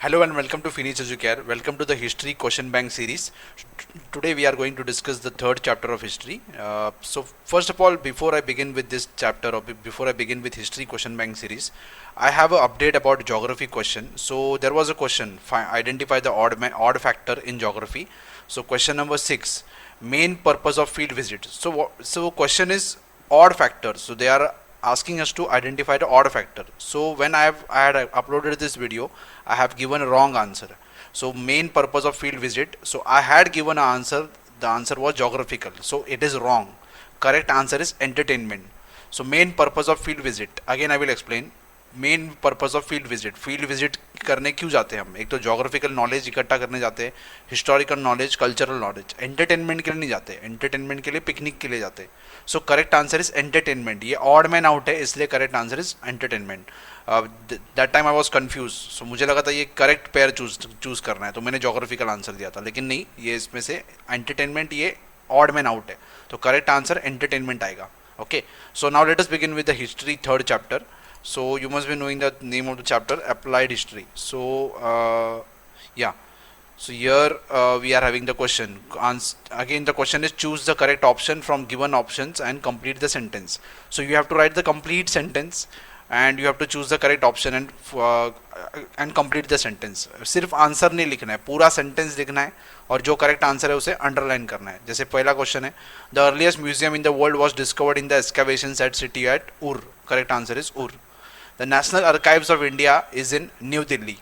Hello and welcome to Phoenix Educare. Welcome to the History Question Bank series. Today we are going to discuss the third chapter of history. So first of all, before I begin with this chapter or before I begin with History Question Bank series, I have an update about geography question. So there was a question, identify the odd factor in geography. So question number 6, main purpose of field visit. So question is odd factor. So they are asking us to identify the odd factor. So when I had uploaded this video, I have given a wrong answer. So main purpose of field visit. So I had given an answer. The answer was geographical. So it is wrong. Correct answer is entertainment. So main purpose of field visit. Again I will explain. Main purpose of field visit करने क्यों जाते हैं हम? एक तो geographical knowledge इकट्ठा करने जाते हैं, historical knowledge, cultural knowledge. Entertainment के लिए नहीं जाते, एंटरटेनमेंट के लिए पिकनिक के लिए जाते हैं. So correct answer is entertainment. ये ऑड मैन आउट है, इसलिए correct answer is entertainment. That time I was confuse. So मुझे लगा था ये करेक्ट पेयर चूज करना है, तो मैंने जोग्राफिकल आंसर दिया था, लेकिन नहीं, ये इसमें से एंटरटेनमेंट ये ऑड मैन आउट है, तो करेक्ट आंसर एंटरटेनमेंट आएगा. Okay, so now let us begin with the history third chapter. So you must be knowing the name of the chapter, applied history. So yeah, so here we are having the question. Again the question is choose the correct option from given options and complete the sentence. So you have to write the complete sentence and you have to choose the correct option and complete the sentence. सिर्फ answer नहीं लिखना है, पूरा sentence लिखना है और जो correct answer है उसे अंडरलाइन करना है. जैसे पहला क्वेश्चन है, the earliest museum in the world was discovered in the excavations at city at Ur. Correct answer is Ur. The national archives of India is in New Delhi.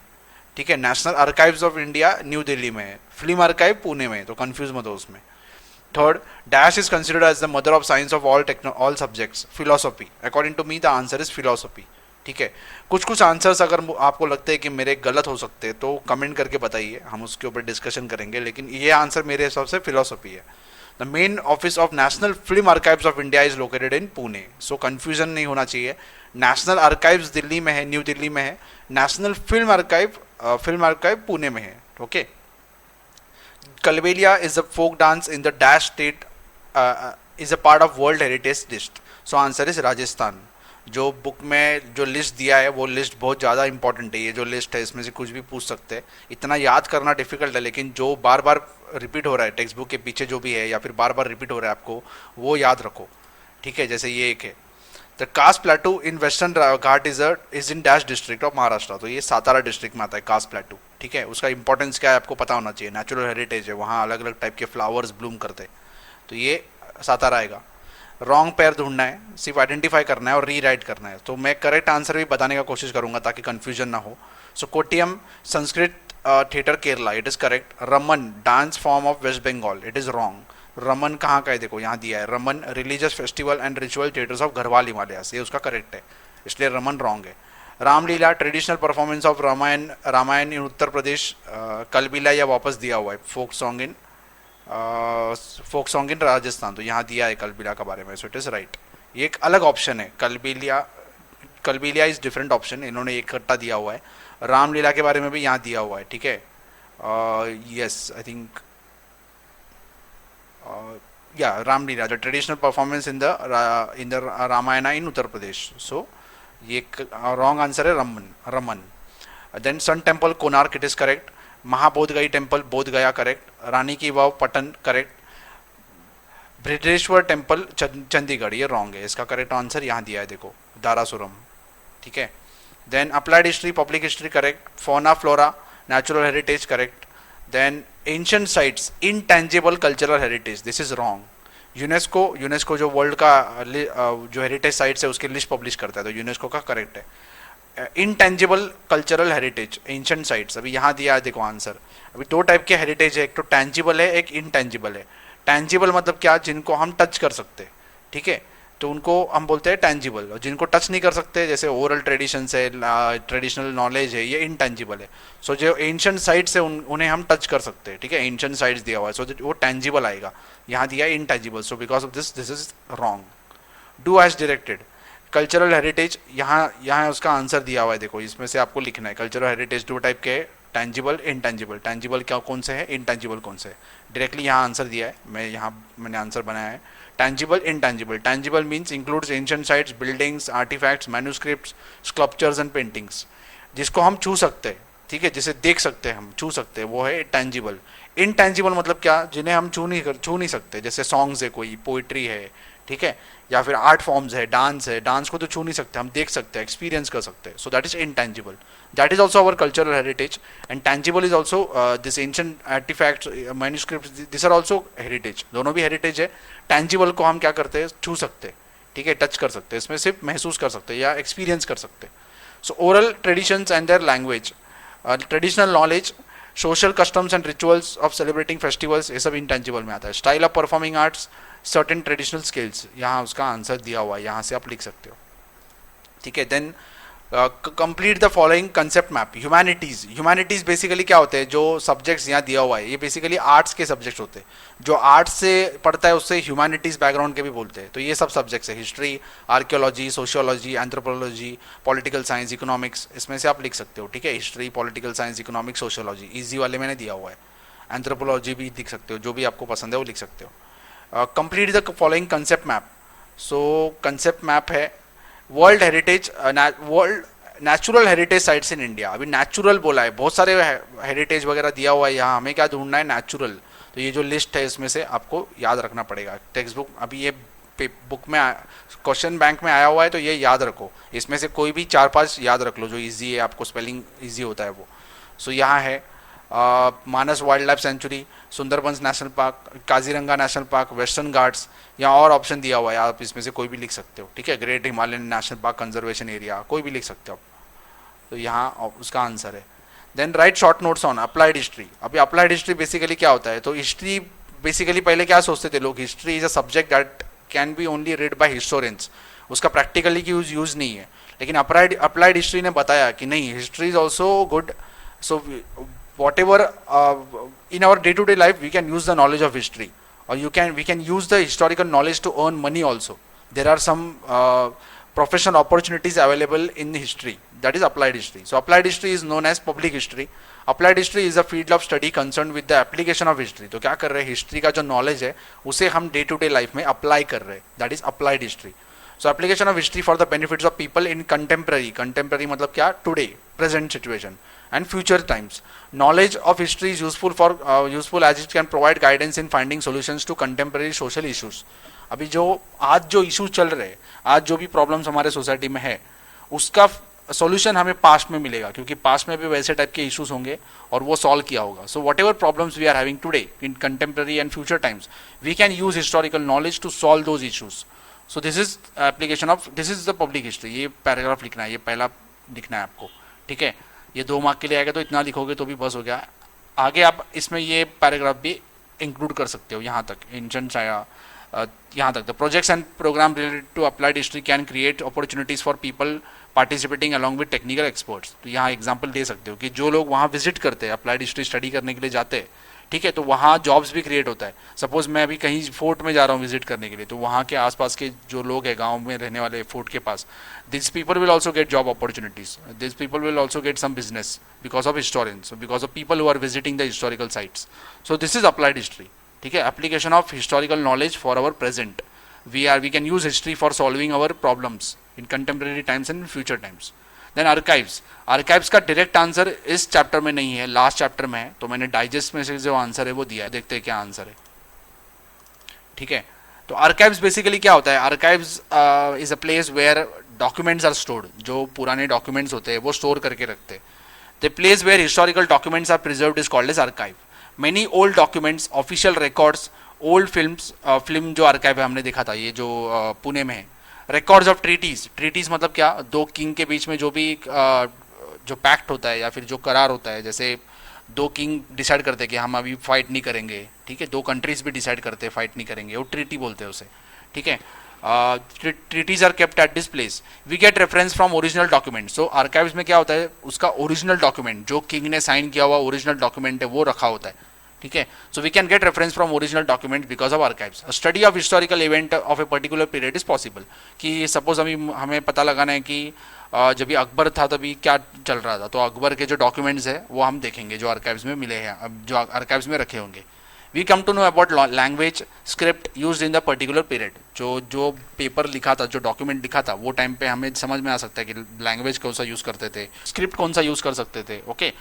ठीक है, national archives of India New Delhi में है, film archive Pune में है, तो confuse मत हो उसमें. Third, dash is considered as the mother of science of all subjects. Philosophy. According to me the answer is philosophy. ठीक है, कुछ आंसर्स अगर आपको लगते हैं कि मेरे गलत हो सकते हैं तो कमेंट करके बताइए, हम उसके ऊपर डिस्कशन करेंगे, लेकिन ये आंसर मेरे हिसाब से फिलोसॉफी है. The main office of national film archives of India is located in Pune. So confusion नहीं होना चाहिए. नेशनल आर्काइव्स दिल्ली में है, न्यू दिल्ली में है. नेशनल फिल्म आर्काइव पुणे में है. Okay. Kalbelia is a folk dance in the dash state, is a part of world heritage list. So answer is Rajasthan. जो बुक में जो लिस्ट दिया है वो लिस्ट बहुत ज़्यादा इंपॉर्टेंट है. ये जो लिस्ट है इसमें से कुछ भी पूछ सकते हैं. इतना याद करना डिफिकल्ट है, लेकिन जो बार बार रिपीट हो रहा है टेक्स्ट बुक के पीछे जो भी है या फिर बार बार रिपीट हो रहा है आपको, वो याद रखो. ठीक है, जैसे ये एक है, the Kaas plateau in western Ghat is in dash district of Maharashtra. तो ये सातारा डिस्ट्रिक्ट में आता है कास्ट प्लेटू. ठीक है, उसका इंपॉर्टेंस क्या है आपको पता होना चाहिए. नेचुरल हेरिटेज है, वहाँ अलग अलग टाइप के फ्लावर्स ब्लूम करते हैं, तो ये सातारा आएगा. रॉन्ग पेयर ढूंढना है, सिर्फ आइडेंटिफाई करना है और री राइट करना है. तो मैं करेक्ट आंसर भी बताने का कोशिश करूंगा ताकि कंफ्यूजन ना हो. So Kutiyattam Sanskrit theatre Kerala, it is correct. Ramman dance form of West Bengal, it is wrong. Ramman कहाँ का है, देखो यहाँ दिया है. Ramman religious festival and ritual theatres of Garhwal Himalayas, ये उसका करेक्ट है, इसलिए रमन रॉन्ग है. Ramlila traditional performance of Ramayan in Uttar Pradesh, Kalbelia या वापस दिया हुआ है. फोक सॉन्ग इन राजस्थान, तो यहाँ दिया है कलबीला के बारे में. सो इट इज़ राइट. ये एक अलग ऑप्शन है. कलबीलिया इज डिफरेंट ऑप्शन, इन्होंने एक इकट्ठा दिया हुआ है. रामलीला के बारे में भी यहाँ दिया हुआ है. ठीक है, यस आई थिंक या Ramlila the traditional performance in the Ramayan in Uttar Pradesh. So ये रॉन्ग आंसर है Ramman. Then sun temple Konark, it is correct. Mahabodhgaya temple Bodh Gaya, correct. Rani ki Vav Patan, correct. Brihadeshwar temple Chandigarh, ये रॉन्ग है, इसका करेक्ट आंसर यहाँ दिया है, देखो दारासुरम. ठीक है. Then applied history public history, correct. Fauna flora natural heritage, correct. Then ancient sites intangible cultural heritage, this is wrong. UNESCO जो वर्ल्ड का जो हेरिटेज साइट्स है उसकी लिस्ट पब्लिश करता है, तो यूनेस्को का करेक्ट है. Intangible cultural heritage ancient sites, अभी यहाँ दिया है, देखो आंसर. अभी दो टाइप के हेरिटेज है, एक तो टेंजिबल है, एक इनटेंजिबल है. टेंजिबल मतलब क्या, जिनको हम टच कर सकते हैं. ठीक है, तो उनको हम बोलते हैं टेंजिबल. और जिनको टच नहीं कर सकते, जैसे ओरल ट्रेडिशन है, ट्रेडिशनल नॉलेज है, ये इनटेंजिबल है. सो जो एंशिएंट साइट्स है उन्हें हम टच कर सकते हैं. ठीक है, एंशिएंट साइट्स दिया हुआ है, सो वो टेंजिबल आएगा. यहाँ दिया है intangible, so because of this is wrong. Do as directed cultural heritage, यहाँ उसका आंसर दिया हुआ है, देखो इसमें से आपको लिखना है. कल्चरल हेरिटेज दो टाइप के, टेंजिबल इनटेंजिबल. टेंजिबल क्या कौन से है, इनटेंजिबल कौन से है, डायरेक्टली यहाँ आंसर दिया है. मैंने आंसर बनाया है. Tangible intangible. Tangible means includes ancient sites, buildings, artefacts, manuscripts, sculptures and paintings, जिसको हम छू सकते हैं. ठीक है, जिसे देख सकते हैं हम, छू सकते हैं, वो है टेंजिबल। इनटेंजिबल मतलब क्या, जिन्हें हम छू नहीं सकते, जैसे सॉन्ग्स है, कोई पोइट्री है, ठीक है, या फिर आर्ट फॉर्म्स है, डांस को तो छू नहीं सकते, हम देख सकते हैं, एक्सपीरियंस कर सकते हैं, so that is intangible. That is also our cultural heritage. And tangible is also this ancient artefacts, manuscript, this are also heritage, दोनों भी हेरिटेज है। टेंजिबल को हम क्या करते हैं, छू सकते हैं, ठीक है, टच कर सकते हैं, इसमें सिर्फ महसूस कर सकते हैं या एक्सपीरियंस कर सकते हैं। सो oral traditions and their language, traditional knowledge, social customs and rituals of celebrating festivals, ये सब इंटेंजिबल में आता है। Style of performing arts, certain traditional skills, यहाँ उसका आंसर दिया हुआ है, यहाँ से आप लिख सकते हो, ठीक है। Then complete the following concept map. Humanities, humanities basically क्या होते हैं, जो सब्जेक्ट्स यहाँ दिया हुआ है ये बेसिकली आर्ट्स के सब्जेक्ट्स होते हैं, जो आर्ट्स से पढ़ता है उससे ह्यूमैनिटीज बैकग्राउंड के भी बोलते हैं, तो ये सब सब्जेक्ट्स है, history, archaeology, sociology, anthropology, political science, economics, इसमें से आप लिख सकते हो, ठीक है। History, political science, economics, sociology, easy वाले मैंने दिया हुआ है। एंथ्रोपोलॉजी भी लिख सकते हो, जो भी आपको पसंद है वो लिख सकते हो। Complete the following concept map. So concept map है world heritage, world natural heritage sites in India. अभी नेचुरल बोला है, बहुत सारे हेरिटेज वगैरह दिया हुआ है यहाँ, हमें क्या ढूंढना है, नेचुरल। तो ये जो लिस्ट है इसमें से आपको याद रखना पड़ेगा। टेक्स्ट बुक अभी ये बुक में क्वेश्चन बैंक में आया हुआ है, तो ये याद रखो, इसमें से कोई भी 4-5 याद रख लो जो इजी है, आपको स्पेलिंग इजी होता है वो। सो यहाँ है Manas wildlife sanctuary, Sundarbans national park, Kaziranga national park, western Ghats, यहाँ और ऑप्शन दिया हुआ है, आप इसमें से कोई भी लिख सकते हो, ठीक है। Great Himalayan national park conservation area, कोई भी लिख सकते हो आप, तो यहाँ उसका आंसर है। Then write short notes on applied history. अभी अप्लाइड हिस्ट्री बेसिकली क्या होता है, तो हिस्ट्री बेसिकली पहले क्या सोचते थे लोग, history is a subject that can be only read by historians, उसका प्रैक्टिकली की यूज नहीं है। लेकिन अप्लाइड हिस्ट्री ने बताया कि नहीं, history is also good. So whatever in our day to day life we can use the knowledge of history, or we can use the historical knowledge to earn money also. There are some professional opportunities available in history, that is applied history. So applied history is known as public history. Applied history is a field of study concerned with the application of history. तो क्या कर रहे हैं, history का जो knowledge है उसे हम डे टू डे लाइफ में अप्लाई कर रहे हैं, that is applied history. So application of history for the benefits of people in contemporary मतलब क्या, today, present situation and future times. Knowledge of history is useful as it can provide guidance in finding solutions to contemporary social issues. अभी जो आज जो issues चल रहे हैं, आज जो भी प्रॉब्लम्स हमारे सोसाइटी में है, उसका सॉल्यूशन हमें पास्ट में मिलेगा, क्योंकि पास्ट में भी वैसे टाइप के इश्यूज होंगे और वो सॉल्व किया होगा। So whatever problems we are having today in contemporary and future times, we can use historical knowledge to solve those issues. So this is application of, this is the public history. ये paragraph लिखना है, ये पहला लिखना है आपको, ठीक है। ये 2 मार्क के लिए आएगा, तो इतना लिखोगे तो भी बस हो गया। आगे आप इसमें ये पैराग्राफ भी इंक्लूड कर सकते हो, यहाँ तक इंशंस आया, यहाँ तक the projects and programme related to applied history can create opportunities for people participating along with technical experts. तो यहाँ एग्जाम्पल दे सकते हो कि जो लोग वहाँ विजिट करते हैं, अप्लाइड हिस्ट्री स्टडी करने के लिए जाते हैं, ठीक है, तो वहाँ जॉब्स भी क्रिएट होता है। सपोज मैं अभी कहीं फोर्ट में जा रहा हूँ विजिट करने के लिए, तो वहाँ के आसपास के जो लोग हैं, गांव में रहने वाले फोर्ट के पास, this people will also get job opportunities, this people will also get some business because of historians, because of people who are visiting the historical sites. So this is applied history, ठीक है। Application of historical knowledge for our present, we can use history for solving our problems in contemporary times and future times. Then archives, archives का direct answer इस chapter में नहीं है, last chapter में है, तो मैंने डाइजेस्ट में से जो आंसर है वो दिया है, देखते हैं क्या आंसर है, ठीक है। तो आर्काइव्स बेसिकली क्या होता है, archives is a place where documents are stored, जो पुराने डॉक्यूमेंट्स होते हैं वो स्टोर करके रखते हैं। The place where historical documents are preserved is called as archive. Many old documents, official records, old film जो आर्काइव है हमने देखा था, ये जो पुणे में है। रिकॉर्ड्स ऑफ ट्रीटीज, ट्रीटीज मतलब क्या, 2 किंग के बीच में जो भी जो पैक्ट होता है या फिर जो करार होता है, जैसे 2 किंग डिसाइड करते हैं कि हम अभी फाइट नहीं करेंगे, ठीक है, 2 कंट्रीज भी डिसाइड करते हैं फाइट नहीं करेंगे, वो ट्रीटी बोलते हैं उसे, ठीक है। Treaties are kept at this place, we get reference from original document. So archives में क्या होता है, उसका ओरिजिनल डॉक्यूमेंट, जो किंग ने साइन किया हुआ ओरिजिनल डॉक्यूमेंट है वो रखा होता है, ठीक है। So we can get reference from original document because of archives. Study of historical event of a particular period is possible, कि सपोज अभी हमें पता लगाना है कि जब भी अकबर था तभी क्या चल रहा था, तो अकबर के जो डॉक्यूमेंट्स है वो हम देखेंगे जो आर्काइव्स में मिले हैं, जो आर्काइव्स में रखे होंगे। We come to know about language script use in the particular period. जो पेपर लिखा था, जो डॉक्यूमेंट लिखा था, वो टाइम पे हमें समझ में आ सकता है कि लैंग्वेज कौन सा यूज़ करते थे, स्क्रिप्ट कौन सा यूज़ कर सकते थे। Okay,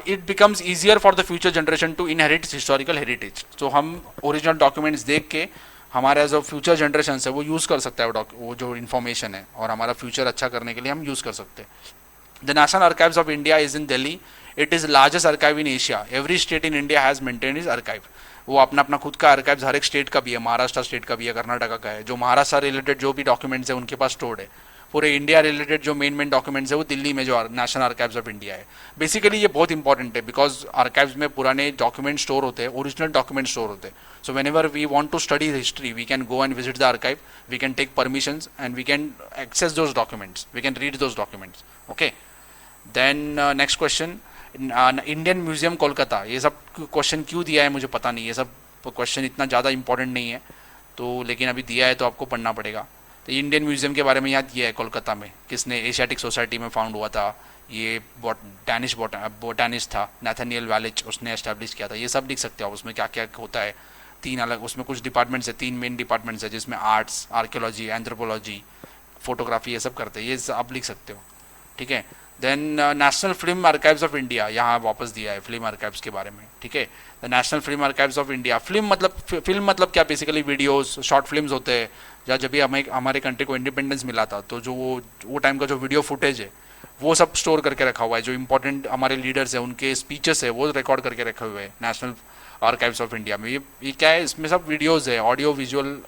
it becomes easier for the future generation to inherit historical heritage. तो हम ओरिजिनल डॉक्यूमेंट्स देख के हमारा जो फ्यूचर जनरेशन है वो यूज़ कर सकता है वो जो इन्फॉर्मेशन है, और हमारा फ्यूचर अच्छा करने के लिए हम यूज़ कर सकते हैं। The national archives of India is in Delhi. It is largest archive in Asia. Every state in India has maintain is archive. वो अपना अपना खुद का आर्काइव्स हर एक स्टेट का भी है, महाराष्ट्र स्टेट का भी है, कर्नाटका का है। जो महाराष्ट्र रिलेटेड जो भी डॉक्यूमेंट्स है उनके पास स्टोर्ड है। पूरे इंडिया रिलेटेड जो मेन डॉक्यूमेंट्स है वो दिल्ली में जो नेशनल आर्काइव्स ऑफ इंडिया है। बेसिकली ये बहुत इंपॉर्टेंट है बिकॉज आर्काइव्स में पुराने डॉक्यूमेंट स्टोर होते हैं, ओरिजिनल डॉक्यूमेंट स्टोर होते हैं। So whenever we want to study history we can go and visit the archive, we can take permissions and we can access those documents, we can read those documents. Okay, then next question, Indian museum Kolkata. ये सब question क्यों दिया है मुझे पता नहीं, ये सब क्वेश्चन इतना ज़्यादा इंपॉर्टेंट नहीं है तो, लेकिन अभी दिया है तो आपको पढ़ना पड़ेगा। तो इंडियन म्यूजियम के बारे में याद दिया है कोलकाता में, किसने, एशियाटिक सोसाइटी में फाउंड हुआ था। ये डैनिश बोटानिस्ट था नैथनियल वैलिच, उसने एस्टैब्लिश किया था। ये सब लिख सकते हो, उसमें क्या क्या होता है। तीन अलग उसमें कुछ डिपार्टमेंट्स है, तीन मेन डिपार्टमेंट्स है जिसमें आर्ट्स, आर्कियोलॉजी, एंथ्रोपोलॉजी, फोटोग्राफी, ये सब करते हैं। ये आप लिख सकते हो, ठीक है। Then national film archives of India, यहाँ वापस दिया है फिल्म आर्काइव्स के बारे में, ठीक है। The national film archives of India. Film मतलब क्या, बेसिकली वीडियोस, शॉर्ट फिल्म्स होते हैं। या जब भी हमारे कंट्री को इंडिपेंडेंस मिला था तो जो वो टाइम का जो वीडियो फुटेज है वो सब स्टोर करके रखा हुआ है। जो इंपॉर्टेंट हमारे लीडर्स हैं उनके स्पीचेस है वो रिकॉर्ड करके रखे हुए हैं नेशनल आर्काइव्स ऑफ इंडिया में। ये क्या है, इसमें सब वीडियोज़ है, ऑडियो विजुअल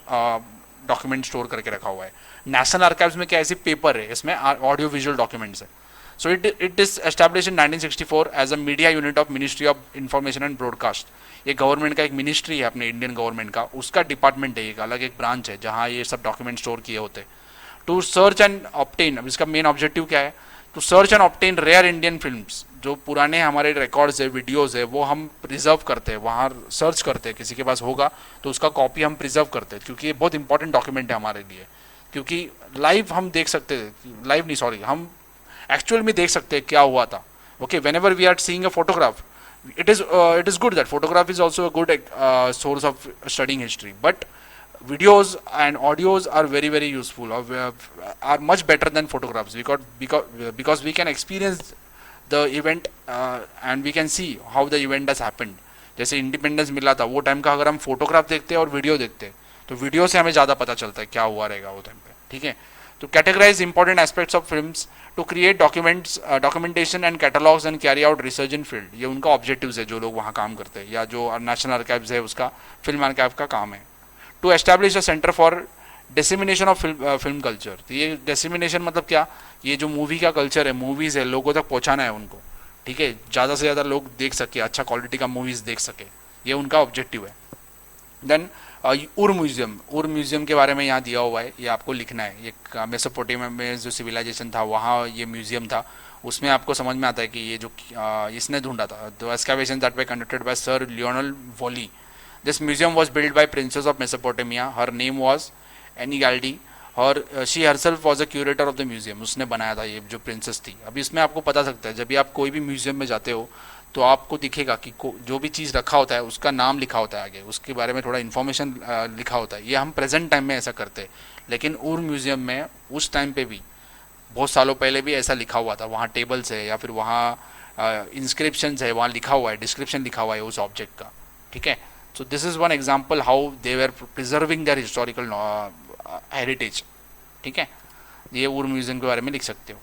डॉक्यूमेंट स्टोर करके रखा हुआ है। नेशनल आर्काइव्स में क्या, ऐसी पेपर है, इसमें ऑडियो विजुअल डॉक्यूमेंट्स है। So it is established in 1964 as a media unit of Ministry of Information and Broadcast। ये गवर्नमेंट का एक मिनिस्ट्री है अपने इंडियन गवर्नमेंट का, उसका डिपार्टमेंट है, एक अलग एक ब्रांच है जहाँ ये सब डॉक्यूमेंट स्टोर किए होते हैं। टू सर्च एंड ऑब्टेन, अब इसका मेन ऑब्जेक्टिव क्या है, to search and obtain rare Indian films. जो पुराने हमारे रिकॉर्ड्स है, वीडियोज़ है, वो हम प्रिजर्व करते हैं, वहाँ सर्च करते हैं, किसी के पास होगा तो उसका कॉपी हम प्रिजर्व करते हैं, क्योंकि ये बहुत इंपॉर्टेंट डॉक्यूमेंट है हमारे लिए। क्योंकि लाइव हम देख सकते हैं, लाइव नहीं सॉरी, हम एक्चुअल में देख सकते हैं क्या हुआ था। Okay, whenever we are seeing a photograph, it is good that photograph is also a good source of studying history, but videos and audios are very useful, or are much better than photographs, because we can experience the event and we can see how the event has happened। जैसे independence मिला था वो time का अगर हम photograph देखते हैं और वीडियो देखते हैं तो वीडियो से हमें ज़्यादा पता चलता है क्या हुआ रहेगा वो टाइम पे, ठीक है। तो categorize important aspects of films to create documentation and catalogues and carry out research in field. ये उनका ऑब्जेक्टिव्स है जो लोग वहाँ काम करते हैं, या जो नेशनल आर्काइव्स है उसका फिल्म आर्काइव का काम है। To establish a centre for dissemination of film culture. तो ये डिसेमिनेशन मतलब क्या, ये जो मूवी का कल्चर है, मूवीज़ है, लोगों तक पहुँचाना है उनको, ठीक है, ज़्यादा से ज़्यादा लोग देख सके, अच्छा क्वालिटी का मूवीज़ देख सके, ये उनका ऑब्जेक्टिव है। देन उर म्यूज़ियम के बारे में यहाँ दिया हुआ है, ये आपको लिखना है। ये मेसोपोटामिया में जो सिविलाइजेशन था वहाँ ये म्यूज़ियम था, उसमें आपको समझ में आता है कि ये जो इसने ढूंढा था, द एक्सकैवेशन दैट वे conducted by sir Lionel Woolley. This museum was build by princess of Mesopotamia, her name was Ennigaldi, और she herself was a curator of the museum. उसने बनाया था ये जो प्रिंसेस थी। अभी इसमें आपको पता सकता है, जब भी आप कोई भी म्यूजियम में जाते हो तो आपको दिखेगा कि जो भी चीज़ रखा होता है उसका नाम लिखा होता है आगे, उसके बारे में थोड़ा इन्फॉर्मेशन लिखा होता है। ये हम प्रेजेंट टाइम में ऐसा करते हैं, लेकिन उर म्यूज़ियम में उस टाइम पे भी बहुत सालों पहले भी ऐसा लिखा हुआ था। वहाँ टेबल्स है या फिर वहाँ इंस्क्रिप्शंस है, वहाँ लिखा हुआ है, डिस्क्रिप्शन लिखा हुआ है उस ऑब्जेक्ट का, ठीक है। So this is one example how they were preserving their historical heritage, ठीक है। ये उर म्यूज़ियम के बारे में लिख सकते हो।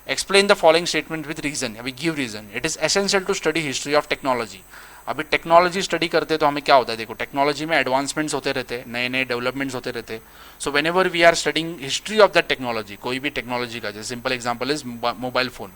Explain the following statement with reason, अभी give reason. It is essential to study history of technology. अभी टेक्नोलॉजी स्टडी करते हैं तो हमें क्या होता है, देखो टेक्नोलॉजी में एडवांसमेंट्स होते रहते हैं, नए नए डेवलपमेंट्स होते रहते हैं। So whenever we are studying history of that technology, कोई भी टेक्नोलॉजी का, जैसे simple example is mobile phone.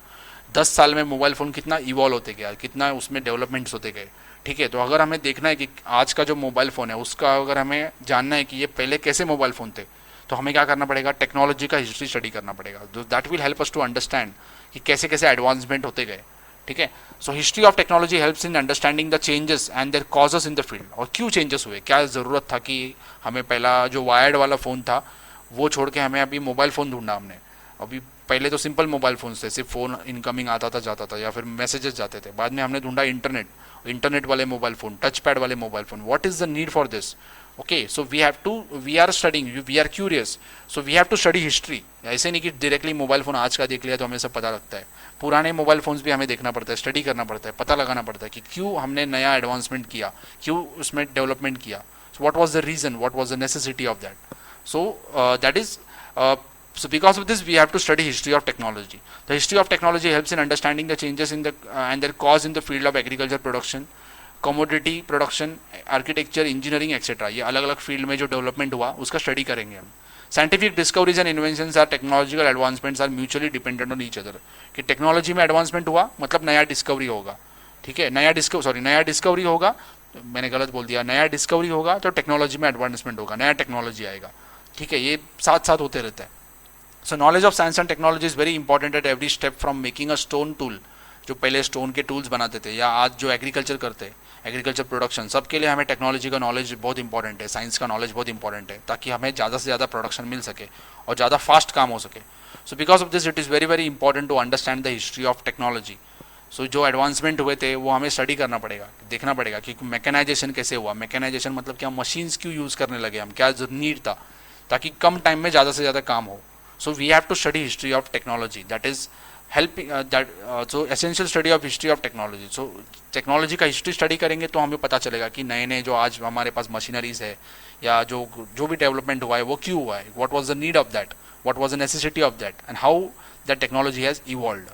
10 साल में मोबाइल फ़ोन कितना इवॉल्व होते गया, कितना उसमें डेवलपमेंट्स होते गए, ठीक है। तो अगर हमें देखना है कि आज का जो मोबाइल फ़ोन है उसका अगर हमें जानना है कि ये पहले कैसे मोबाइल फ़ोन थे, तो हमें क्या करना पड़ेगा, टेक्नोलॉजी का हिस्ट्री स्टडी करना पड़ेगा। That will help us to understand कि कैसे कैसे एडवांसमेंट होते गए, ठीक है। So history of technology helps in understanding the changes and their causes in the field. और क्यों चेंजेस हुए, क्या ज़रूरत था कि हमें पहला जो वायर्ड वाला फ़ोन था वो छोड़ के हमें अभी मोबाइल फ़ोन ढूंढा हमने। अभी पहले तो सिंपल मोबाइल फ़ोन थे, सिर्फ फ़ोन इनकमिंग आता था जाता था या फिर मैसेजेस जाते थे। बाद में हमने ढूंढा इंटरनेट, इंटरनेट वाले मोबाइल फ़ोन, टच पैड वाले mobile phone, what is the need for this? Okay, so we are studying, we are curious, so we have to study history. ऐसे नहीं कि डायरेक्टली मोबाइल फ़ोन आज का देख लिया तो हमें सब पता लगता है, पुराने मोबाइल फ़ोन्स भी हमें देखना पड़ता है, स्टडी करना पड़ता है, पता लगाना पड़ता है कि क्यों हमने नया एडवांसमेंट किया, क्यों उसमें डेवलपमेंट किया, so what was the reason, what was the necessity of that. So that is so because of this we have to study history of technology. The history of technology helps in understanding the changes in the and their cause in the field of agriculture production, commodity production, architecture, engineering etc. ये अलग अलग field में जो development हुआ उसका study करेंगे हम। Scientific discoveries and inventions are technological advancements are mutually dependent on each other. कि टेक्नोलॉजी में एडवांसमेंट हुआ मतलब नया डिस्कवरी होगा, ठीक है, नया डिस्कवरी होगा, मैंने गलत बोल दिया, नया डिस्कवरी होगा तो टेक्नोलॉजी में एडवांसमेंट होगा, नया टेक्नोलॉजी आएगा, ठीक है, ये साथ साथ होते रहता है। सो knowledge of science and technology is very important at every step from making a stone tool, जो पहले स्टोन के टूल्स बनाते थे, या आज जो एग्रीकल्चर करते हैं, एग्रीकल्चर प्रोडक्शन, सबके लिए हमें टेक्नोलॉजी का नॉलेज बहुत इंपॉर्टेंट है, साइंस का नॉलेज बहुत इंपॉर्टेंट है, ताकि हमें ज़्यादा से ज़्यादा प्रोडक्शन मिल सके और ज़्यादा फास्ट काम हो सके। So because of this it is very very important to understand the history of technology. So जो एडवांसमेंट हुए थे वो हमें स्टडी करना पड़ेगा, देखना पड़ेगा कि मैकेनाइजेशन कैसे हुआ, मैकेनाइजेशन मतलब क्या, मशीन्स क्यों यूज़ करने लगे हम, क्या नीड था, ताकि कम टाइम में ज़्यादा से ज़्यादा काम हो। So we have to study history of technology, that is helping so essential study of history of technology. So technology का हिस्ट्री स्टडी करेंगे तो हमें पता चलेगा कि नए नए जो आज हमारे पास मशीनरीज है या जो भी डेवलपमेंट हुआ है वो क्यों हुआ है, what was the need of that, what was the necessity of that, and how that technology has evolved.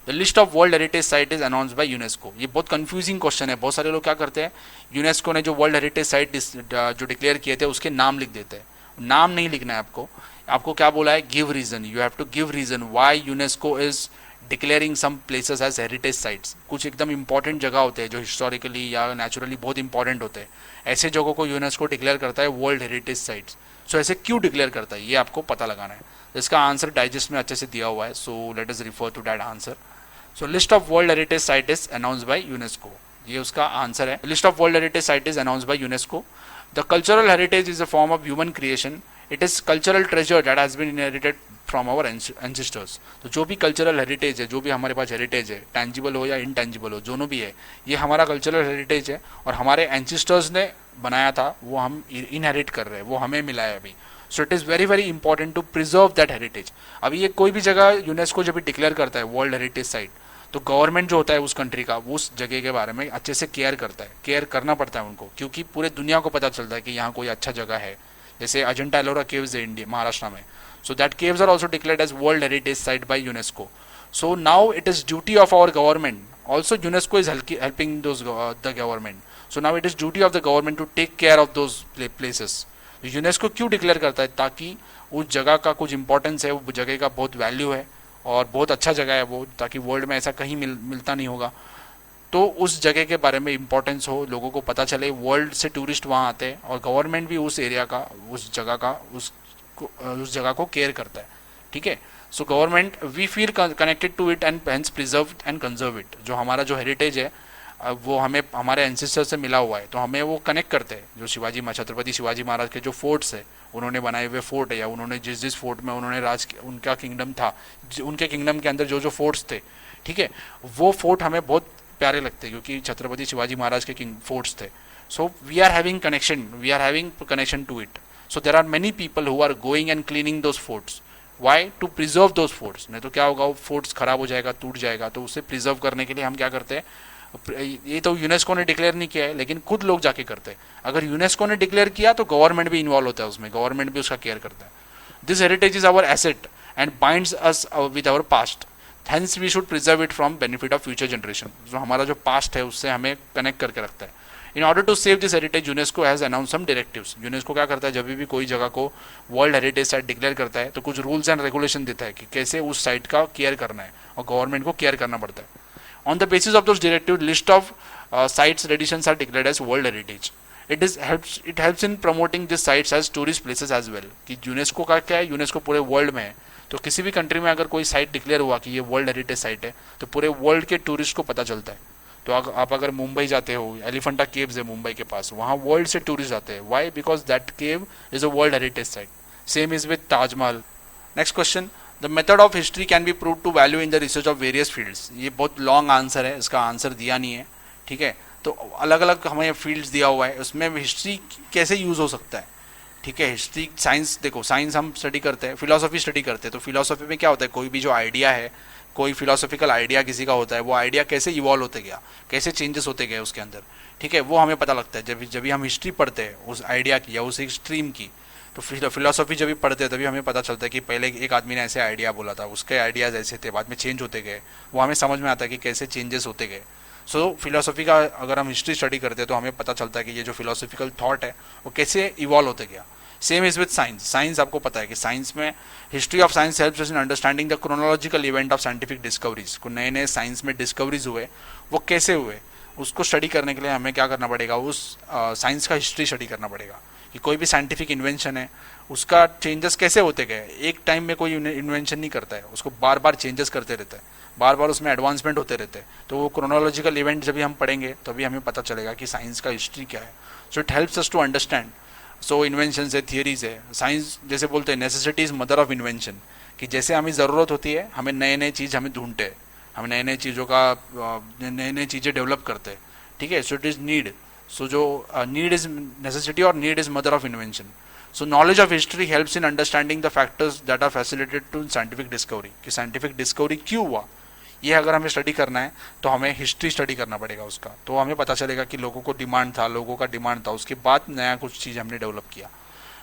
The list of world heritage site is announce by UNESCO. ये बहुत कंफ्यूजिंग क्वेश्चन है, बहुत सारे लोग क्या करते हैं, यूनेस्को ने जो वर्ल्ड हेरिटेज साइट जो डिक्लेयर किए थे उसके नाम लिख देते हैं। नाम नहीं लिखना है आपको, आपको क्या बोला है, give reason, you have to give reason why UNESCO is declaring some places as heritage sites. कुछ एकदम इंपॉर्टेंट जगह होते हैं जो हिस्टोरिकली या नेचुरली बहुत इंपॉर्टेंट होते हैं, ऐसे जगहों को यूनेस्को डिक्लेयर करता है वर्ल्ड हेरिटेज साइट्स। सो ऐसे क्यों डिक्लेयर करता है ये आपको पता लगाना है। इसका आंसर डाइजेस्ट में अच्छे से दिया हुआ है, so let us refer to that answer. So list of world heritage site is announce by UNESCO, ये उसका आंसर है। List of world heritage site is announce by UNESCO. The cultural heritage is a form of human creation, it is cultural treasure that has been inherited from our ancestors. तो जो भी cultural heritage है, जो भी हमारे पास heritage है, tangible हो या इनटैंजिबल हो, दोनों भी है, ये हमारा कल्चरल हेरिटेज है और हमारे एंसेस्टर्स ने बनाया था, वो हम इनहेरिट कर रहे हैं, वो हमें मिला है अभी। So it is very very important to preserve that heritage. अभी ये कोई भी जगह यूनेस्को जब भी डिक्लेयर करता है वर्ल्ड हेरिटेज साइट, तो गवर्नमेंट जो होता है उस कंट्री का, वो उस जगह के बारे में अच्छे से केयर करता है, केयर करना पड़ता है उनको, क्योंकि पूरे दुनिया को पता चलता है कि यहाँ कोई अच्छा जगह है। जैसे अजंता एलोरा केव्स है इंडिया महाराष्ट्र में, so that caves are also declared as world heritage site by UNESCO. So now it is duty of our government, also UNESCO is helping those the government, so now it is duty of the government to take care of those places. UNESCO क्यों declare करता है, ताकि उस जगह का कुछ importance है, वो जगह का बहुत वैल्यू है और बहुत अच्छा जगह है वो, ताकि वर्ल्ड में ऐसा कहीं मिलता नहीं होगा, तो उस जगह के बारे में इंपॉर्टेंस हो, लोगों को पता चले, वर्ल्ड से टूरिस्ट वहाँ आते हैं और गवर्नमेंट भी उस एरिया का, उस जगह को केयर करता है, ठीक है। So government we feel connected to it and hence preserve and conserve it. जो हमारा जो हेरिटेज है वो हमें हमारे एंसेस्टर से मिला हुआ है, तो हमें वो कनेक्ट करते हैं। जो छत्रपति शिवाजी महाराज के जो फोर्ट्स है, उन्होंने बनाए हुए फोर्ट है, या उन्होंने जिस फोर्ट में उन्होंने उनका किंगडम था, उनके किंगडम के अंदर जो फोर्ट्स थे, ठीक है, वो फोर्ट हमें बहुत प्यारे लगते हैं क्योंकि छत्रपति शिवाजी महाराज के फोर्ट्स थे। So we are having connection to it. So there are many people who are going and cleaning those forts. Why? To preserve those forts. नहीं तो क्या होगा, वो फोर्ट्स खराब हो जाएगा, टूट जाएगा, तो उसे प्रिजर्व करने के लिए हम क्या करते हैं, ये तो यूनेस्को ने डिक्लेयर नहीं किया है, लेकिन खुद लोग जाके करते हैं। अगर यूनेस्को ने डिक्लेयर किया तो गवर्नमेंट भी इन्वॉल्व होता है उसमें, गवर्नमेंट भी उसका केयर करता है। This heritage is our asset and binds us with our past, hence we should preserve it from benefit of future generation. जो हमारा जो पास्ट है उससे हमें कनेक्ट करके रखता है। In order to save this heritage UNESCO has announce some directives. UNESCO क्या करता है, जब भी कोई जगह को वर्ल्ड हेरिटेज साइट डिक्लेयर करता है तो कुछ रूल्स एंड रेगुलेशन देता है कि कैसे उस साइट का केयर करना है, और गवर्नमेंट को केयर करना पड़ता है। On the basis of those directive, list of sites traditions are declared as world heritage. It helps in promoting this sites as tourist places as well. कि यूनेस्को का क्या है, यूनेस्को पूरे वर्ल्ड में है, तो किसी भी कंट्री में अगर कोई साइट डिक्लेयर हुआ कि ये वर्ल्ड हेरिटेज साइट है, तो पूरे वर्ल्ड के टूरिस्ट को पता चलता है। तो आप अगर मुंबई जाते हो, एलिफेंटा केव्स है मुंबई के पास, वहाँ वर्ल्ड से टूरिस्ट आते हैं। Why? Because that cave is a world heritage site. Same is with Taj Mahal. Next question, the method of history can be prove to value in the research of various fields. ये बहुत long answer है, इसका answer दिया नहीं है, ठीक है। तो अलग अलग हमें फील्ड्स दिया हुआ है, उसमें हिस्ट्री कैसे यूज़ हो सकता है, ठीक है। हिस्ट्री साइंस, देखो साइंस हम स्टडी करते हैं, फिलोसॉफी स्टडी करते हैं, तो फिलोसॉफी में क्या होता है, कोई भी जो आइडिया है, कोई फिलोसॉफिकल आइडिया किसी का होता है, वो आइडिया कैसे इवॉल्व होते गया, कैसे चेंजेस होते गए उसके अंदर, ठीक है, वो हमें पता लगता है जब भी हम हिस्ट्री पढ़ते हैं उस आइडिया की या उस एक स्ट्रीम की। तो फिलोसॉफी जब भी पढ़ते हैं तभी हमें पता चलता है कि पहले एक आदमी ने ऐसे आइडिया बोला था, उसके आइडियाज़ ऐसे थे, बाद में चेंज होते गए, वो हमें समझ में आता है कि कैसे चेंजेस होते गए। सो फिलोसॉफी का अगर हम हिस्ट्री स्टडी करते हैं तो हमें पता चलता है कि ये जो फिलोसॉफिकल थॉट है वो कैसे इवॉल्व होते गया। Same is with science. Science आपको पता है कि साइंस में history of science helps us in understanding the chronological event of scientific discoveries. को नए नए साइंस में डिस्कवरीज हुए, वो कैसे हुए, उसको स्टडी करने के लिए हमें क्या करना पड़ेगा, उस साइंस का हिस्ट्री स्टडी करना पड़ेगा कि कोई भी साइंटिफिक इन्वेंशन है उसका चेंजेस कैसे होते गए। एक टाइम में कोई इन्वेंशन नहीं करता है, उसको बार बार चेंजेस करते रहता है, बार बार उसमें एडवांसमेंट होते रहते हैं। तो वो क्रोनोलॉजिकल इवेंट जब भी हम पढ़ेंगे तभी हमें पता चलेगा कि साइंस का हिस्ट्री क्या है। So it helps us to understand. So invention है, थियरीज है, साइंस जैसे बोलते हैं necessity is mother of invention, कि जैसे हमें ज़रूरत होती है हमें नए नए चीज़ हमें ढूंढते हैं, हम नए नए चीज़ों का नए नए चीज़ें डेवलप करते हैं, ठीक है। So it is need. So जो नीड इज नेसेसिटी और need is mother of invention. So knowledge of history helps in understanding the factors that are facilitated to scientific discovery, कि साइंटिफिक डिस्कवरी क्यों हुआ, ये अगर हमें स्टडी करना है तो हमें हिस्ट्री स्टडी करना पड़ेगा उसका। तो हमें पता चलेगा कि लोगों को डिमांड था, लोगों का डिमांड था, उसके बाद नया कुछ चीज़ हमने डेवलप किया।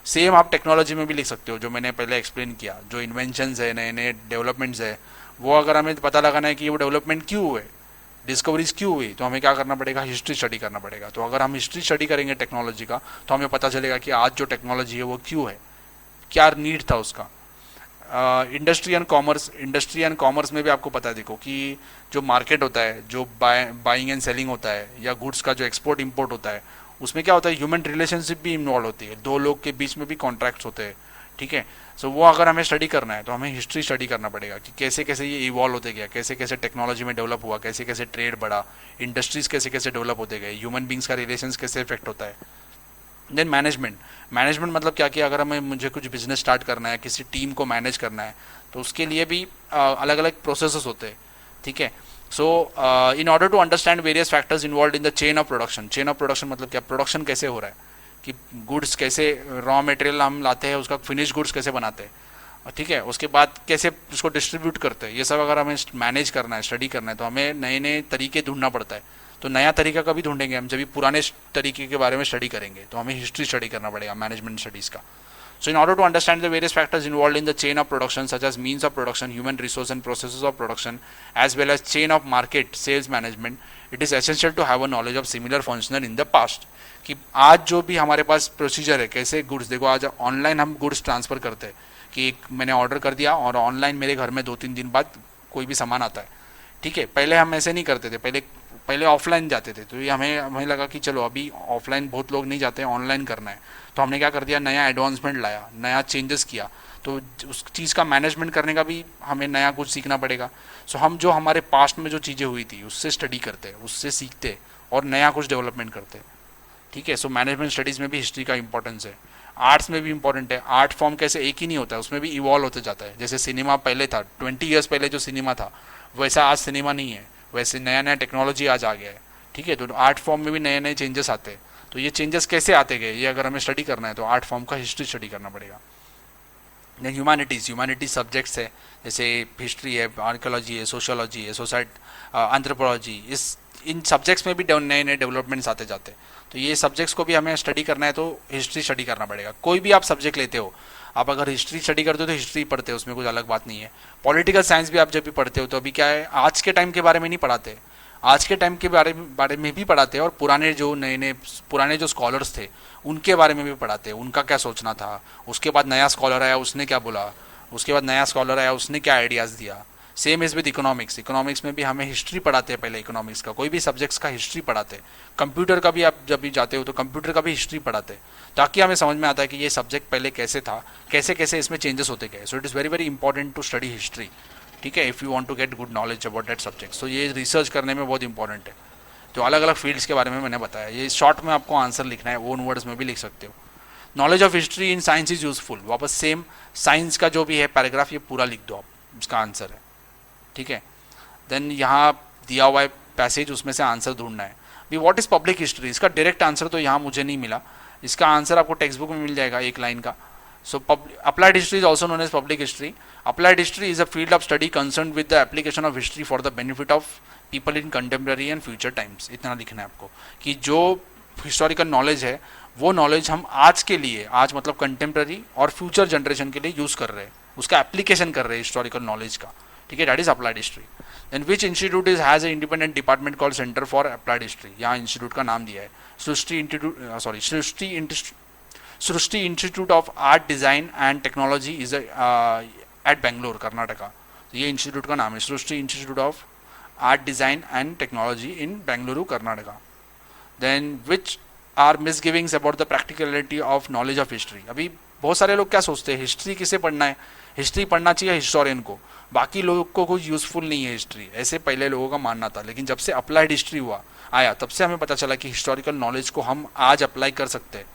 सेम आप टेक्नोलॉजी में भी लिख सकते हो, जो मैंने पहले एक्सप्लेन किया, जो इन्वेंशंस है, नए नए डेवलपमेंट्स है, वो अगर हमें पता लगाना है कि वो डेवलपमेंट क्यों हुए, डिस्कवरीज क्यों हुई, तो हमें क्या करना पड़ेगा, हिस्ट्री स्टडी करना पड़ेगा। तो अगर हम हिस्ट्री स्टडी करेंगे टेक्नोलॉजी का तो हमें पता चलेगा कि आज जो टेक्नोलॉजी है वो क्यों है, क्या नीड था उसका। Industry and commerce, industry and commerce में भी आपको पता है, देखो कि जो मार्केट होता है, जो बाइंग एंड सेलिंग होता है, या गुड्स का जो एक्सपोर्ट इंपोर्ट होता है, उसमें क्या होता है, ह्यूमन रिलेशनशिप भी इन्वॉल्व होती है, दो लोग के बीच में भी कॉन्ट्रैक्ट्स होते हैं, ठीक है। सो वो अगर हमें स्टडी करना है तो हमें हिस्ट्री स्टडी करना पड़ेगा कि कैसे कैसे ये इवॉल्व होते गया, कैसे कैसे टेक्नोलॉजी में डेवलप हुआ, कैसे कैसे ट्रेड बढ़ा, इंडस्ट्रीज कैसे कैसे डेवलप होते गए, ह्यूमन बींग्स का रिलेशंस कैसे इफेक्ट होता है। Then management. मैनेजमेंट मतलब क्या, कि अगर हमें मुझे कुछ बिजनेस स्टार्ट करना है, किसी टीम को मैनेज करना है, तो उसके लिए भी अलग अलग प्रोसेसेस होते हैं, ठीक है। So in order to understand various factors involve in the chain of production. Chain of production मतलब क्या, प्रोडक्शन कैसे हो रहा है, कि गुड्स कैसे, रॉ मटेरियल हम लाते हैं, उसका फिनिश गुड्स कैसे बनाते हैं, ठीक है, उसके बाद कैसे उसको डिस्ट्रीब्यूट करते हैं, ये सब अगर हमें मैनेज करना है, स्टडी करना है, तो हमें नए नए तरीके ढूंढना पड़ता है। तो नया तरीका कभी ढूंढेंगे हम, जब भी पुराने तरीके के बारे में स्टडी करेंगे, तो हमें हिस्ट्री स्टडी करना पड़ेगा मैनेजमेंट स्टडीज़ का। So in order to understand the various factors involved in the chain of production, such as means of production, human resource and processes of production, as well as chain of market, sales management, it is essential to have a knowledge of similar functional in the past. कि आज जो भी हमारे पास procedure है, कैसे goods, देखो आज online हम गुड्स ट्रांसफ़र करते हैं, कि एक मैंने ऑर्डर कर दिया और ऑनलाइन मेरे घर में 2-3 दिन बाद कोई भी सामान आता है, ठीक है। पहले हम ऐसे नहीं करते थे, पहले ऑफलाइन जाते थे। तो ये हमें लगा कि चलो अभी ऑफलाइन बहुत लोग नहीं जाते हैं, ऑनलाइन करना है, तो हमने क्या कर दिया, नया एडवांसमेंट लाया, नया चेंजेस किया। तो उस चीज़ का मैनेजमेंट करने का भी हमें नया कुछ सीखना पड़ेगा। सो हम जो हमारे पास्ट में जो चीज़ें हुई थी उससे स्टडी करते हैं, उससे सीखते हैं और नया कुछ डेवलपमेंट करते हैं, ठीक है। सो मैनेजमेंट स्टडीज़ में भी हिस्ट्री का इंपॉर्टेंस है। आर्ट्स में भी इंपॉर्टेंट है। आर्ट फॉर्म कैसे एक ही नहीं होता है, उसमें भी इवॉल्व होते जाता है। जैसे सिनेमा पहले था, 20 ईयर्स पहले जो सिनेमा था वैसा आज सिनेमा नहीं है, वैसे नया नया टेक्नोलॉजी आज आ गया है, ठीक है। तो आर्ट फॉर्म में भी नए नए चेंजेस आते हैं। तो ये चेंजेस कैसे आते गए, ये अगर हमें स्टडी करना है तो आर्ट फॉर्म का हिस्ट्री स्टडी करना पड़ेगा। देन ह्यूमैनिटीज़ सब्जेक्ट्स है, जैसे हिस्ट्री है, आर्कियोलॉजी है, सोशियोलॉजी है, एंथ्रोपोलॉजी, इन सब्जेक्ट्स में भी नए नए डेवलपमेंट्स आते जाते हैं। तो ये सब्जेक्ट्स को भी हमें स्टडी करना है तो हिस्ट्री स्टडी करना पड़ेगा। कोई भी आप सब्जेक्ट लेते हो, आप अगर हिस्ट्री स्टडी करते हो तो हिस्ट्री पढ़ते हो, उसमें कुछ अलग बात नहीं है। पॉलिटिकल साइंस भी आप जब भी पढ़ते हो तो अभी क्या है, आज के टाइम के बारे में नहीं पढ़ाते, आज के टाइम के बारे में भी पढ़ाते हैं, और पुराने जो स्कॉलर्स थे उनके बारे में भी पढ़ाते हैं, उनका क्या सोचना था। उसके बाद नया स्कॉलर आया, उसने क्या बोला, उसके बाद नया स्कॉलर आया, उसने क्या आइडियाज़ दिया। सेम इज़ विद इकोनॉमिक्स में भी हमें हिस्ट्री पढ़ाते हैं, पहले इकोनॉमिक्स का, कोई भी सब्जेक्ट्स का हिस्ट्री पढ़ाते हैं। कंप्यूटर का भी आप जब भी जाते हो तो कंप्यूटर का भी हिस्ट्री पढ़ाते हैं, ताकि हमें समझ में आता है कि ये सब्जेक्ट पहले कैसे था, कैसे कैसे इसमें चेंजेस होते गए। So it is very very important to study history, ठीक है, if you want to get good knowledge about that subject. So ये रिसर्च करने में बहुत इंपॉर्टेंट है। तो अलग अलग फील्ड्स के बारे में मैंने बताया, ये शॉर्ट में आपको आंसर लिखना है, ओन वर्ड्स में भी लिख सकते हो। Knowledge of history in science is useful, वापस सेम साइंस का जो भी है पैराग्राफ ये पूरा लिख दो आप, उसका आंसर है, ठीक है। देन यहाँ दिया हुआ है पैसेज, उसमें से आंसर ढूंढना है। भी व्हाट इज़ पब्लिक हिस्ट्री, इसका डायरेक्ट आंसर तो यहाँ मुझे नहीं मिला, इसका आंसर आपको टेक्स्ट बुक में मिल जाएगा एक लाइन का. So applied history is also known as public history. Applied history is a field of study concerned with the application of history for the benefit of people in contemporary and future times. इतना लिखना है आपको कि जो historical knowledge है वो knowledge हम आज के लिए, आज मतलब कंटेम्प्रेरी और फ्यूचर जनरेशन के लिए यूज़ कर रहे हैं, उसका एप्लीकेशन कर रहे हैं हिस्टोरिकल नॉलेज का. ठीक है, that is applied history. Then which institute is has a independent department called centre for applied history. यहाँ इंस्टीट्यूट का नाम दिया है Srishti institute of art design and technology is at Bangalore Karnataka. ये इंस्टीट्यूट का नाम है Srishti institute of art design and technology in Bengaluru Karnataka. Then which are misgivings about the practicality of knowledge of history. अभी बहुत सारे लोग क्या सोचते हैं, हिस्ट्री किसे पढ़ना है, हिस्ट्री पढ़ना चाहिए हिस्टोरियन को, बाकी लोगों को कुछ यूज़फुल नहीं है हिस्ट्री, ऐसे पहले लोगों का मानना था. लेकिन जब से अप्लाइड हिस्ट्री आया तब से हमें पता चला कि हिस्टोरिकल नॉलेज को हम आज अप्लाई कर सकते हैं,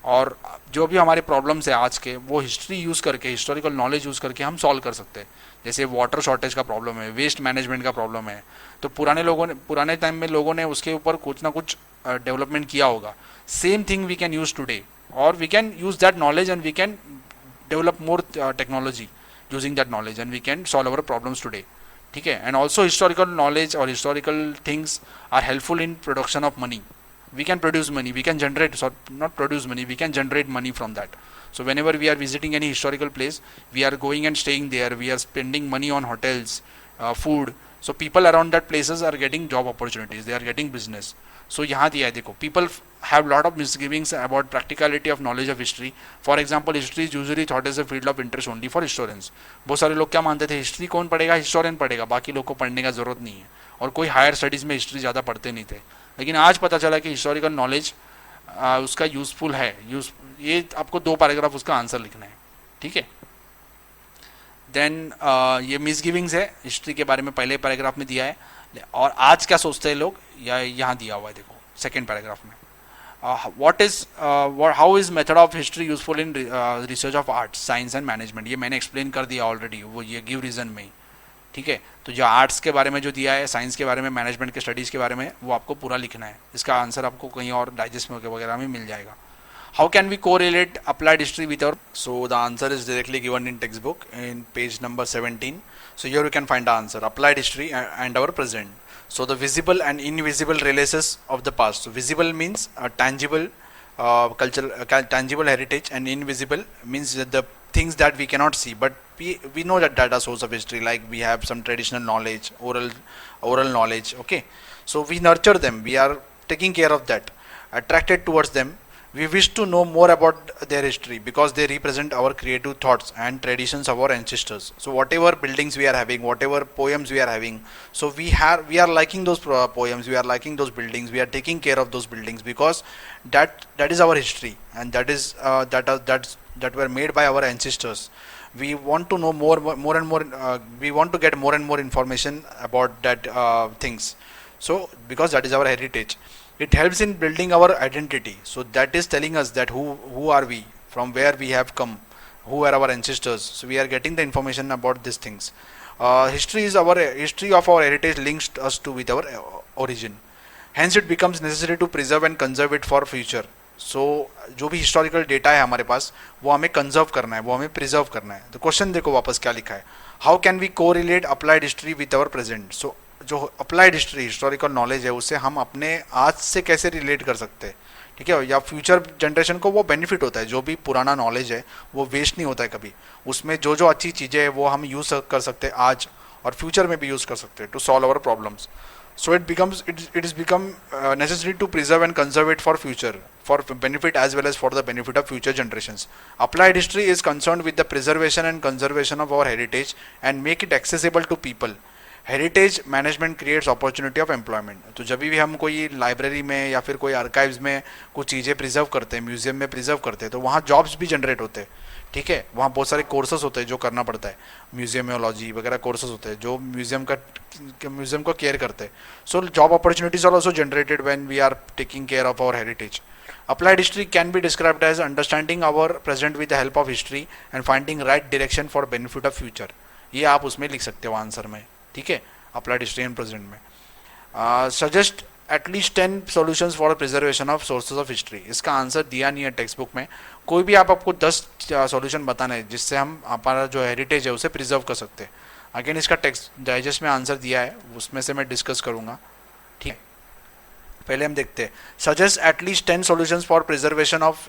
और जो भी हमारे प्रॉब्लम्स है आज के वो हिस्ट्री यूज़ करके, हिस्टोरिकल नॉलेज यूज़ करके हम सॉल्व कर सकते हैं. जैसे वाटर शॉर्टेज का प्रॉब्लम है, वेस्ट मैनेजमेंट का प्रॉब्लम है, तो पुराने टाइम में लोगों ने उसके ऊपर कुछ ना कुछ डेवलपमेंट किया होगा. Same thing we can use today, और we can use that knowledge and we can develop more technology using that knowledge and we can solve our problems today. ठीक है, एंड ऑल्सो हिस्टोरिकल नॉलेज और historical things are helpful in production of money. We can produce money, we can generate, not produce money, we can generate money from that. So whenever we are visiting any historical place, we are going and staying there, we are spending money on hotels, food. So people around that places are getting job opportunities, they are getting business. So यहाँ दिया है देखो, people have lot of misgivings about practicality of knowledge of history. For example, history is usually thought as a field of interest only for historians. बहुत सारे लोग क्या मानते थे, हिस्ट्री कौन पढ़ेगा, हिस्टोरियन पढ़ेगा, बाकी लोग को पढ़ने का जरूरत नहीं है, और कोई हायर स्टडीज़ में हिस्ट्री ज़्यादा पढ़ते नहीं थे. लेकिन आज पता चला कि हिस्टोरिकल नॉलेज उसका यूज़फुल है. ये आपको 2 पैराग्राफ उसका आंसर लिखना है. ठीक है, देन ये मिसगिविंग्स है हिस्ट्री के बारे में पहले पैराग्राफ में दिया है, और आज क्या सोचते हैं लोग या यहाँ दिया हुआ है देखो सेकेंड पैराग्राफ में. How is method of history useful in research of arts, science and management. ये मैंने एक्सप्लेन कर दिया ऑलरेडी, वो ये गिव रीजन में ही. ठीक है, तो जो आर्ट्स के बारे में जो दिया है, साइंस के बारे में, मैनेजमेंट के स्टडीज़ के बारे में, वो आपको पूरा लिखना है. इसका आंसर आपको कहीं और डाइजेस्ट में वगैरह में मिल जाएगा. हाउ कैन वी को relate applied history with our. So the answer is directly given in textbook in page number 17. So here you can find the answer: applied history and our present. So the visible and invisible relations of the past. So visible means tangible tangible heritage, and invisible means that the things that we cannot see, but we know that data source of history, like we have some traditional knowledge, oral knowledge. Okay, so we nurture them, we are taking care of that, attracted towards them. We wish to know more about their history because they represent our creative thoughts and traditions of our ancestors. So whatever buildings we are having, whatever poems we are having, so we are liking those poems, we are liking those buildings, we are taking care of those buildings because that is our history, and that were made by our ancestors. We want to know more and more. We want to get more and more information about that things. So because that is our heritage. It helps in building our identity. So that is telling us that who are we, from where we have come, who are our ancestors. So we are getting the information about these things. History of our heritage links us to with our origin. Hence it becomes necessary to preserve and conserve it for future. So जो भी historical data है हमारे पास वो हमें conserve करना है, वो हमें प्रिजर्व करना है. तो क्वेश्चन देखो वापस क्या लिखा है. हाउ कैन वी को relate applied history with our present. So जो अप्लाइड हिस्ट्री हिस्टोरिकल नॉलेज है उससे हम अपने आज से कैसे रिलेट कर सकते हैं. ठीक है, या फ्यूचर जनरेशन को वो बेनिफिट होता है. जो भी पुराना नॉलेज है वो वेस्ट नहीं होता है कभी. उसमें जो जो अच्छी चीज़ें हैं वो हम यूज़ कर सकते हैं आज, और फ्यूचर में भी यूज़ कर सकते हैं to solve our problems. So it is become necessary to preserve and conserve it for future, for benefit as well as for the benefit of future generations. Applied history is concerned with the preservation and conservation of our heritage and make it accessible to people. Heritage management creates opportunity of employment. तो जब भी हम कोई library में या फिर कोई archives में कुछ चीज़ें प्रिजर्व करते हैं, म्यूजियम में प्रिजर्व करते हैं, तो वहाँ जॉब्स भी जनरेट होते हैं. ठीक है, वहाँ बहुत सारे कोर्सेज होते हैं जो करना पड़ता है, म्यूजियमोलॉजी वगैरह कोर्सेज होते हैं जो म्यूजियम को केयर करते हैं. So job opportunities are also generated when we are taking care of our heritage. Applied history can be described as understanding our present with the help of history and finding right direction for benefit of future. ये आप उसमें लिख सकते हो answer में. ठीक है, applied history and present में. Suggest at least 10 solutions for preservation of sources of history. इसका आंसर दिया नहीं है टेक्स्ट बुक में। कोई भी आपको 10 सॉल्यूशन बताना है जिससे हम हमारा जो हेरिटेज है उसे प्रिजर्व कर सकते हैं। अगेन इसका टेक्स्ट डाइजेस्ट में आंसर दिया है, उसमें से मैं डिस्कस करूँगा, ठीक है। पहले हम देखते हैं, suggest at least 10 solutions for preservation of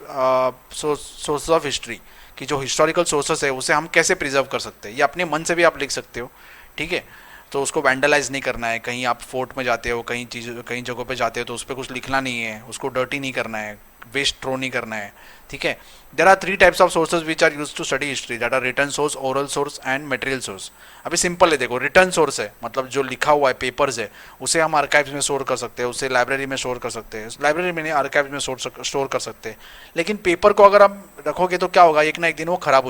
sources of history, कि जो हिस्टोरिकल सोर्सेस है उसे हम कैसे प्रिजर्व कर सकते हैं। ये अपने मन से भी आप लिख सकते हो, ठीक है। तो उसको वैंडलाइज नहीं करना है, कहीं आप फोर्ट में जाते हो, कहीं जगहों पे जाते हो तो उस पर कुछ लिखना नहीं है, उसको डर्टी नहीं करना है, वेस्ट थ्रो नहीं करना है, ठीक है। There are 3 types of sources which are use to study history, that are written source, oral source and material source. अभी सिंपल है, देखो रिटर्न सोर्स है मतलब जो लिखा हुआ है, पेपर्स है, उसे हम आर्काइव्स में स्टोर कर सकते हैं, उसे लाइब्रेरी में स्टोर कर सकते हैं, लाइब्रेरी में नहीं आर्काइव्स में स्टोर कर सकते हैं। लेकिन पेपर को अगर आप रखोगे तो क्या होगा, एक ना एक दिन वो खराब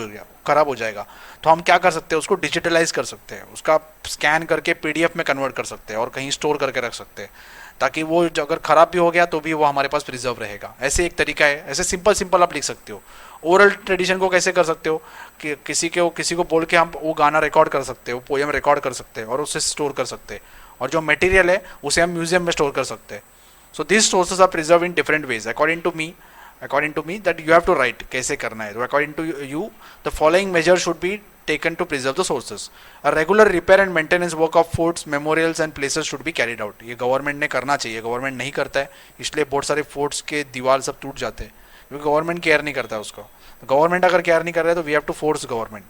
हो जाएगा। तो हम क्या कर सकते हैं, उसको डिजिटलाइज कर सकते हैं, उसका स्कैन करके पीडीएफ में कन्वर्ट कर सकते हैं और कहीं स्टोर करके रख सकते हैं, ताकि वो अगर खराब भी हो गया तो भी वो हमारे पास प्रिजर्व रहेगा। ऐसे एक तरीका है, ऐसे सिंपल आप लिख सकते हो। ओरल ट्रेडिशन को कैसे कर सकते हो कि किसी को बोल के हम वो गाना रिकॉर्ड कर सकते हो, पोएम रिकॉर्ड कर सकते हैं और उसे स्टोर कर सकते हैं, और जो मटेरियल है उसे हम म्यूजियम में स्टोर कर सकते हैं। So this sources are preserve in different ways according to me that you have to write कैसे करना है। तो according to you the following measure should be taken to preserve the sources. A regular repair and maintenance work of forts, memorials and places should be carried out. ये government ने करना चाहिए, government नहीं करता है, इसलिए बहुत सारे फोर्ट्स के दीवार सब टूट जाते हैं, क्योंकि गवर्नमेंट केयर नहीं करता है उसको। गवर्नमेंट अगर केयर नहीं कर रहा है तो we have to force government.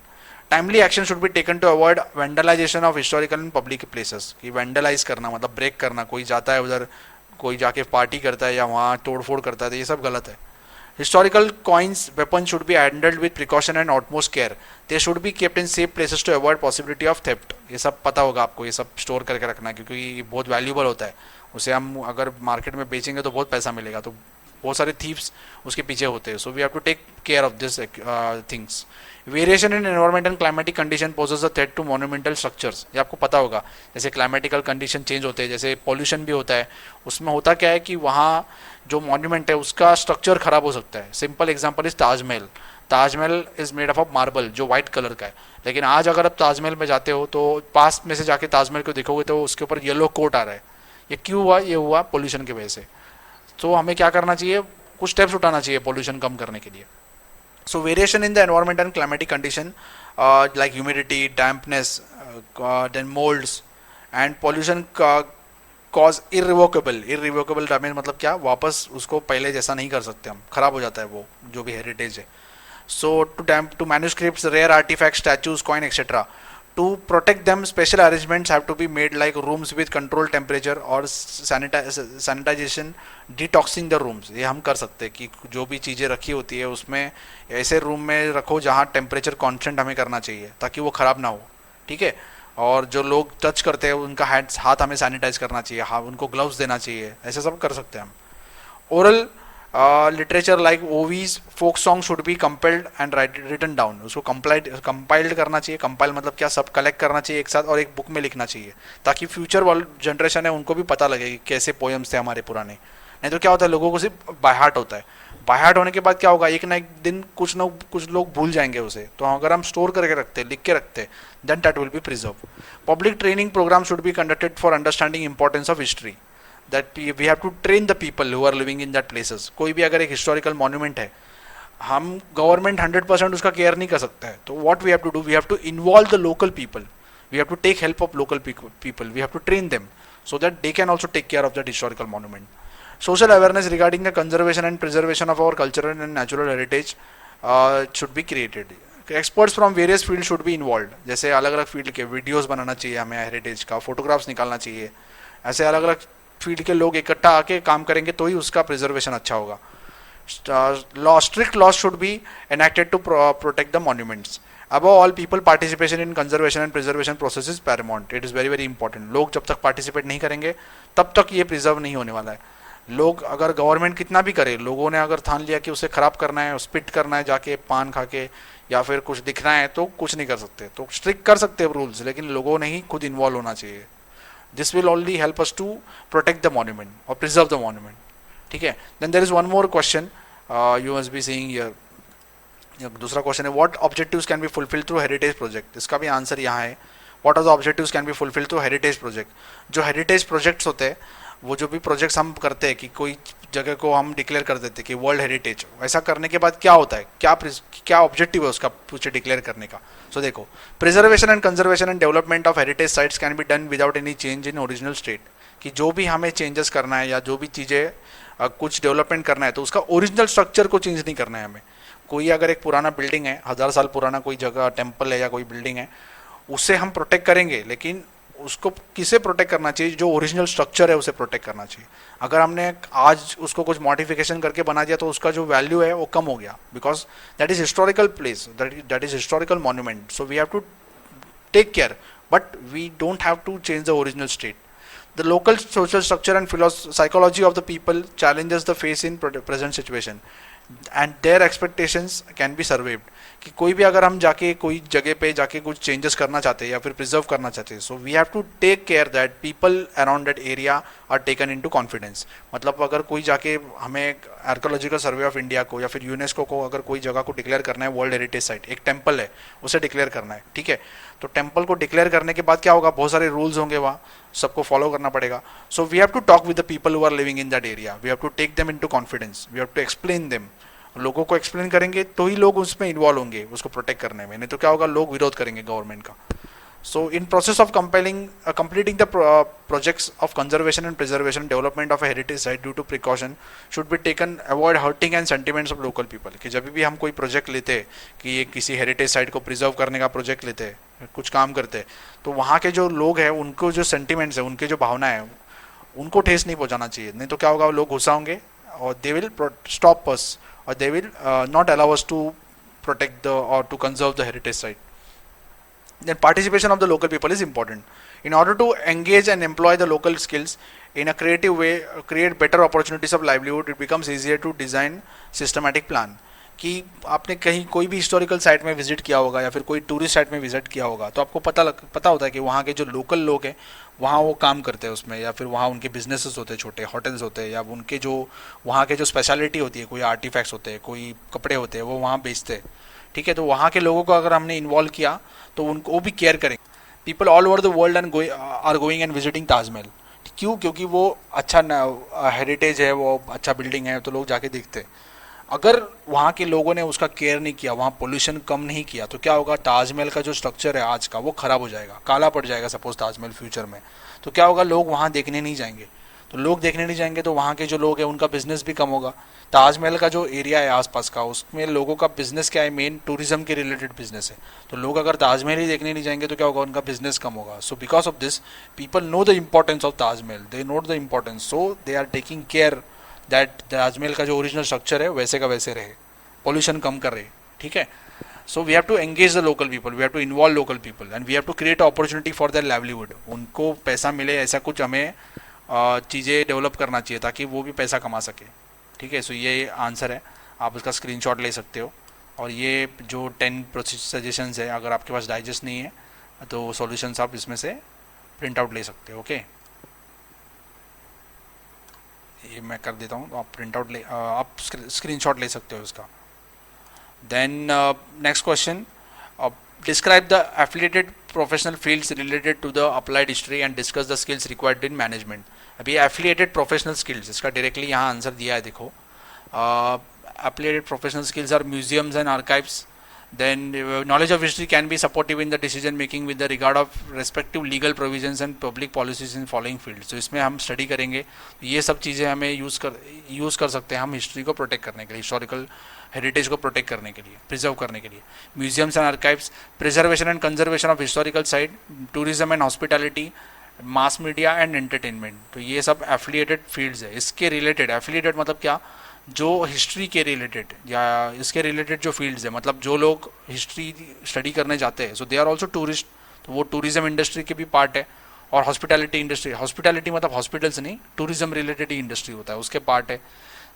Timely action should be taken to avoid vandalization of historical and public places, कि वेंडलाइज करना मतलब ब्रेक करना, कोई जाता है उधर, कोई जाके पार्टी करता है या वहाँ तोड़फोड़ करता है, तो ये सब गलत है। Historical coins, weapons should be handled with precaution and utmost care. They should be kept in safe places to avoid possibility of theft. ये सब पता होगा आपको, ये सब स्टोर करके रखना है, क्योंकि ये बहुत वैल्यूबल होता है। उसे हम अगर मार्केट में बेचेंगे तो बहुत पैसा मिलेगा, तो बहुत सारे थीव्स उसके पीछे होते हैं। So we have to take care of this things. Variation in environment and climatic condition poses a threat to monumental structures. ये आपको पता होगा, जैसे क्लाइमेटिकल कंडीशन चेंज होते हैं, जैसे पॉल्यूशन भी होता है, उसमें होता क्या है कि वहाँ जो मॉन्यूमेंट है उसका स्ट्रक्चर खराब हो सकता है। Simple example is Taj Mahal. Taj Mahal is made of marble जो वाइट कलर का है, लेकिन आज अगर आप ताजमहल में जाते हो तो पास में से जाके ताजमहल को देखोगे तो उसके ऊपर येलो कोट आ रहा है। ये क्यों हुआ? ये हुआ पोल्यूशन की वजह से। तो हमें क्या करना चाहिए, कुछ स्टेप्स उठाना चाहिए पोल्यूशन कम करने के लिए। So variation in the environment and climatic condition like humidity, dampness, then moulds and pollution cause irrevocable damage, मतलब क्या, वापस उसको पहले जैसा नहीं कर सकते हम, खराब हो जाता है वो जो भी हेरिटेज है। So to manuscripts, rare artifact, statues, coin etcetera, to protect them special arrangements have to be made like rooms with controlled temperature और sanitization, detoxing the rooms। ये हम कर सकते हैं कि जो भी चीज़ें रखी होती है उसमें ऐसे रूम में रखो जहाँ टेम्परेचर कांस्टेंट हमें करना चाहिए ताकि वो ख़राब ना हो, ठीक है। और जो लोग टच करते हैं उनका हाथ हमें सैनिटाइज करना चाहिए, हाँ उनको ग्लव्स देना चाहिए, ऐसे सब कर सकते हैं हम। Oral literature like ovis, folk song should be compiled and written down. उसको कंपाइल्ड करना चाहिए। कंपाइल मतलब क्या, सब कलेक्ट करना चाहिए एक साथ और एक बुक में लिखना चाहिए, ताकि फ्यूचर वाली जनरेशन है उनको भी पता लगे कि कैसे पोएम्स थे हमारे पुराने। नहीं तो क्या होता है, लोगों को सिर्फ बाय हार्ट होता है। बाय हार्ट होने के बाद क्या होगा, एक ना एक दिन कुछ लोग भूल जाएंगे उसे। तो अगर हम स्टोर करके रखते, लिख के रखते, then that will be preserve. Public training programme should be conducted for understanding importance of history, that we have to train the people who are living in that places। कोई भी अगर एक हिस्टोरिकल मॉन्यूमेंट है, हम government 100% उसका care नहीं कर सकता है, तो what we have to do, we have to involve the local people, we have to take help of local people, we have to train them so that they can also take care of that historical monument. Social awareness regarding the conservation and preservation of our cultural and natural heritage should be created. Experts from various fields should be involved। जैसे अलग अलग field के videos बनाना चाहिए हमें heritage का, photographs निकालना चाहिए, ऐसे अलग अलग फील्ड के लोग इकट्ठा आके काम करेंगे तो ही उसका प्रिजर्वेशन अच्छा होगा। Strict laws should be enacted to protect the monuments. Above all, people participation in conservation and preservation process is paramount. It is very very important। लोग जब तक पार्टिसिपेट नहीं करेंगे तब तक ये प्रिजर्व नहीं होने वाला है। लोग अगर गवर्नमेंट कितना भी करे, लोगों ने अगर ठान लिया कि उसे ख़राब करना है, स्पिट करना है जाके पान खा के, या फिर कुछ दिखना है, तो कुछ नहीं कर सकते। तो स्ट्रिक्ट कर सकते हैं रूल्स, लेकिन लोगों ने ही खुद इन्वॉल्व होना चाहिए। This will only help us to protect the monument और प्रिजर्व द मॉन्यूमेंट, ठीक है। Then there is one more question you must be seeing here. दूसरा क्वेश्चन है, what objectives can be fulfil through heritage project. इसका भी answer यहाँ है, what are the objectives can be fulfil through heritage project. जो heritage projects होते हैं वो जो भी प्रोजेक्ट्स हम करते हैं कि कोई जगह को हम डिक्लेयर कर देते हैं कि वर्ल्ड हेरिटेज, ऐसा करने के बाद क्या होता है, क्या ऑब्जेक्टिव है उसका पूछे डिक्लेयर करने का। सो देखो, preservation and conservation and development of heritage sites can be done without any change in original state. कि जो भी हमें चेंजेस करना है या जो भी चीज़ें कुछ डेवलपमेंट करना है तो उसका ओरिजिनल स्ट्रक्चर को चेंज नहीं करना है हमें। कोई अगर एक पुराना बिल्डिंग है, 1000 साल पुराना कोई जगह टेम्पल है या कोई बिल्डिंग है, उससे हम प्रोटेक्ट करेंगे, लेकिन उसको किसे प्रोटेक्ट करना चाहिए, जो ओरिजिनल स्ट्रक्चर है उसे प्रोटेक्ट करना चाहिए। अगर हमने आज उसको कुछ मॉडिफिकेशन करके बना दिया तो उसका जो वैल्यू है वो कम हो गया, because that is historical place, that is historical monument, so we have to take care, but we don't have to change the original state. The local social structure and psychology of the people challenges the face in present situation, and their expectations can be surveyed. कि कोई भी अगर हम जाके कोई जगह पे जाके कुछ चेंजेस करना चाहते हैं या फिर प्रिजर्व करना चाहते हैं, so we have to take care that people around that area are taken into confidence. मतलब अगर कोई जाके हमें आर्कोलॉजिकल सर्वे ऑफ इंडिया को या फिर यूनेस्को को अगर कोई जगह को डिक्लेयर करना है वर्ल्ड हेरिटेज साइट, एक टेम्पल है उसे डिक्लेयर करना है, ठीक है, तो टेम्पल को डिक्लेयर करने के बाद क्या होगा, बहुत सारे रूल्स होंगे वहाँ, सबको फॉलो करना पड़ेगा। So we have to talk with the people who are living in that area, we have to take them into confidence, we have to explain them. लोगों को एक्सप्लेन करेंगे तो ही लोग उसमें इन्वॉल्व होंगे उसको प्रोटेक्ट करने में, नहीं तो क्या होगा, लोग विरोध करेंगे गवर्नमेंट का। So in process of completing the projects of conservation and preservation development of a heritage site due to precaution should be taken, avoid hurting and sentiments of local people। कि जब भी हम कोई प्रोजेक्ट लेते हैं कि ये किसी हेरिटेज साइट को प्रिजर्व करने का प्रोजेक्ट लेते हैं, कुछ काम करते हैं, तो वहाँ के जो लोग हैं उनको जो सेंटिमेंट्स है, उनके जो भावना है, उनको ठेस नहीं पहुँचाना चाहिए, नहीं तो क्या होगा, लोग गुस्सा होंगे और they will stop us or they will not allow us to protect or to conserve the heritage site. Then participation of the local people is important. In order to engage and employ the local skills in a creative way, create better opportunities of livelihood, it becomes easier to design systematic plan. कि आपने कहीं कोई भी historical site में visit किया होगा या फिर कोई टूरिस्ट साइट में विजिट किया होगा तो आपको पता होता है कि वहाँ के जो लोकल लोग हैं वहाँ वो काम करते हैं उसमें, या फिर वहाँ उनके बिजनेसेस होते हैं, छोटे होटल्स होते हैं, या उनके जो वहाँ के जो स्पेशलिटी होती है, कोई आर्टिफैक्ट्स होते हैं, कोई कपड़े होते हैं, वो वहाँ बेचते हैं, ठीक है। तो वहाँ के लोगों को अगर हमने इन्वॉल्व किया तो उनको वो भी केयर करेंगे। People all over the world and are going and visiting Taj Mahal, क्यों, क्योंकि वो अच्छा हेरिटेज है, वो अच्छा बिल्डिंग है, तो लोग जाके देखते हैं। अगर वहाँ के लोगों ने उसका केयर नहीं किया, वहाँ पोल्यूशन कम नहीं किया, तो क्या होगा, ताजमहल का जो स्ट्रक्चर है आज का वो ख़राब हो जाएगा, काला पड़ जाएगा सपोज ताजमहल फ्यूचर में, तो क्या होगा, लोग वहाँ देखने नहीं जाएंगे। तो लोग देखने नहीं जाएंगे तो वहाँ के जो लोग हैं उनका बिजनेस भी कम होगा। ताजमहल का जो एरिया है आसपास का, उसमें लोगों का बिजनेस क्या है, मेन टूरिज्म के रिलेटेड बिजनेस है, तो लोग अगर ताजमहल ही देखने नहीं जाएंगे तो क्या होगा, उनका बिजनेस कम होगा। So because of this people know the importance of Taj Mahal, they note the importance, so they are taking care that Taj Mahal का जो ओरिजिनल स्ट्रक्चर है वैसे का वैसे रहे, पोल्यूशन कम कर रहे, ठीक है। So we have to engage the local people, we have to involve local people and we have to create opportunity for their livelihood. उनको पैसा मिले, ऐसा कुछ हमें चीज़ें डेवलप करना चाहिए ताकि वो भी पैसा कमा सके, ठीक है। सो ये आंसर है, आप उसका स्क्रीनशॉट ले सकते हो, और ये जो 10 सजेशंस है, अगर आपके पास डाइजेस्ट नहीं है तो सॉल्यूशंस आप इसमें से प्रिंट आउट ले सकते हो, ओके। ये मैं कर देता हूँ, तो आप प्रिंट आउट आप स्क्रीनशॉट ले सकते हो इसका। Then next question, describe the affiliated professional fields related to the applied history and discuss the skills required in management. अभी एफिलिएटेड प्रोफेशनल स्किल्स, इसका डायरेक्टली यहाँ आंसर दिया है, देखो। Affiliated professional skills are museums and archives. Then knowledge of history can be supportive in the decision making with the regard of respective legal provisions and public policies in following fields। तो इसमें हम study करेंगे, ये सब चीज़ें हमें use कर सकते हैं हम हिस्ट्री को प्रोटेक्ट करने के लिए, हिस्टोरिकल हेरिटेज को प्रोटेक्ट करने के लिए, प्रिजर्व करने के लिए। Museums and archives, preservation and conservation of historical site, tourism and hospitality, mass media and entertainment. तो ये सब एफिलिएटेड फील्ड्स है। इसके रिलेटेड, एफिलिएटेड मतलब क्या, जो हिस्ट्री के रिलेटेड या इसके रिलेटेड जो फील्ड्स है, मतलब जो लोग हिस्ट्री स्टडी करने जाते हैं, so they are also tourist, तो वो टूरिज्म इंडस्ट्री के भी पार्ट है। और हॉस्पिटैलिटी इंडस्ट्री, हॉस्पिटैलिटी मतलब हॉस्पिटल्स नहीं, टूरिज्म रिलेटेड ही इंडस्ट्री होता है, उसके पार्ट है।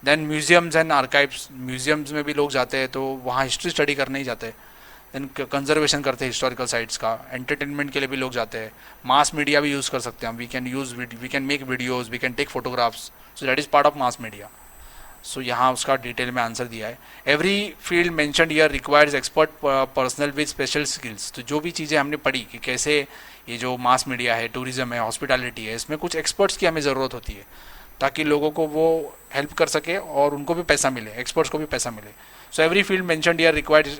Then museums and archives, museums में भी लोग जाते हैं तो वहाँ हिस्ट्री स्टडी करने ही जाते हैं। देन कंजर्वेशन करते हैं हिस्टोरिकल साइट्स का, एंटरटेनमेंट के लिए भी लोग जाते हैं। मास मीडिया भी यूज़ कर सकते हैं हम, we can make videos, we can take photographs, so that is part of mass media. सो यहाँ उसका डिटेल में आंसर दिया है। Every field mentioned here requires expert personal with special skills. तो जो भी चीज़ें हमने पढ़ी कि कैसे ये जो मास मीडिया है, टूरिज्म है, हॉस्पिटैलिटी है, इसमें कुछ एक्सपर्ट्स की हमें ज़रूरत होती है ताकि लोगों को वो हेल्प कर सके और उनको भी पैसा मिले, एक्सपर्ट्स को भी पैसा मिले। So every field mentioned here requires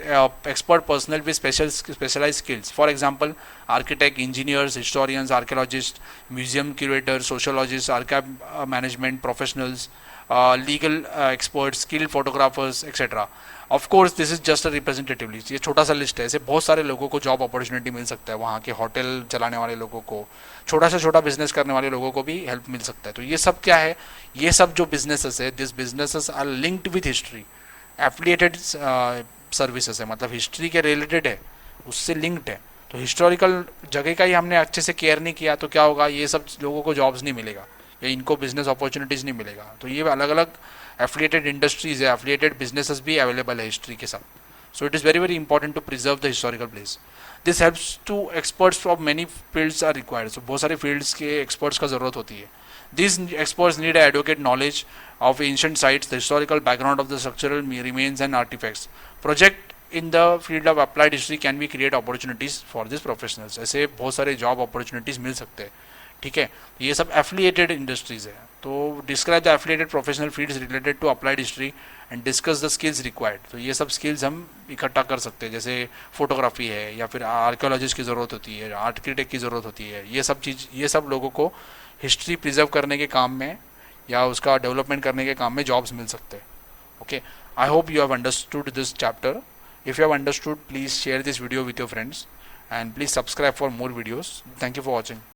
expert personal with specialize skills. For example architect, engineers, historians, archaeologist, museum curator, sociologist, archive management professionals, legal experts, skilled photographers etcetera. Of course this is just a representative list, ये छोटा सा list है, ऐसे बहुत सारे लोगों को job opportunity मिल सकता है। वहाँ के होटल चलाने वाले लोगों को, छोटा से छोटा बिजनेस करने वाले लोगों को भी हेल्प मिल सकता है। तो ये सब क्या है, ये सब जो बिजनेसेस है, this businesses are linked with history, affiliated services है, मतलब हिस्ट्री के रिलेटेड है, उससे लिंक्ड है। तो हिस्टोरिकल जगह का ही हमने अच्छे से केयर नहीं किया तो क्या होगा, ये सब लोगों को जॉब्स नहीं मिलेगा या इनको बिजनेस अपॉर्चुनिटीज़ नहीं मिलेगा। तो ये अलग अलग एफिलिएटेड इंडस्ट्रीज है, एफिलिएटेड बिजनेसेस भी अवेलेबल है हिस्ट्री के साथ। So it is very very important to preserve the historical place. This helps to experts of many fields are required. So बहुत सारे फील्ड्स के एक्सपर्ट्स का ज़रूरत होती है। These experts need adequate knowledge of ancient sites, the historical background of the structural remains and artifacts. Project in the field of applied history can be create opportunities for these professionals. ऐसे बहुत सारे job opportunities मिल सकते हैं, ठीक है। ये सब affiliated industries है। तो describe the affiliated professional fields related to applied history and discuss the skills required. तो ये सब skills हम इकट्ठा कर सकते हैं, जैसे फोटोग्राफी है या फिर आर्कियोलॉजिस्ट की ज़रूरत होती है, आर्किटेक्ट की ज़रूरत होती है। ये सब लोगों को हिस्ट्री प्रिजर्व करने के काम में या उसका डेवलपमेंट करने के काम में जॉब्स मिल सकते हैं। Okay, I hope you have understood this chapter. If you have understood, please share this video with your friends and please subscribe for more videos. Thank you for watching.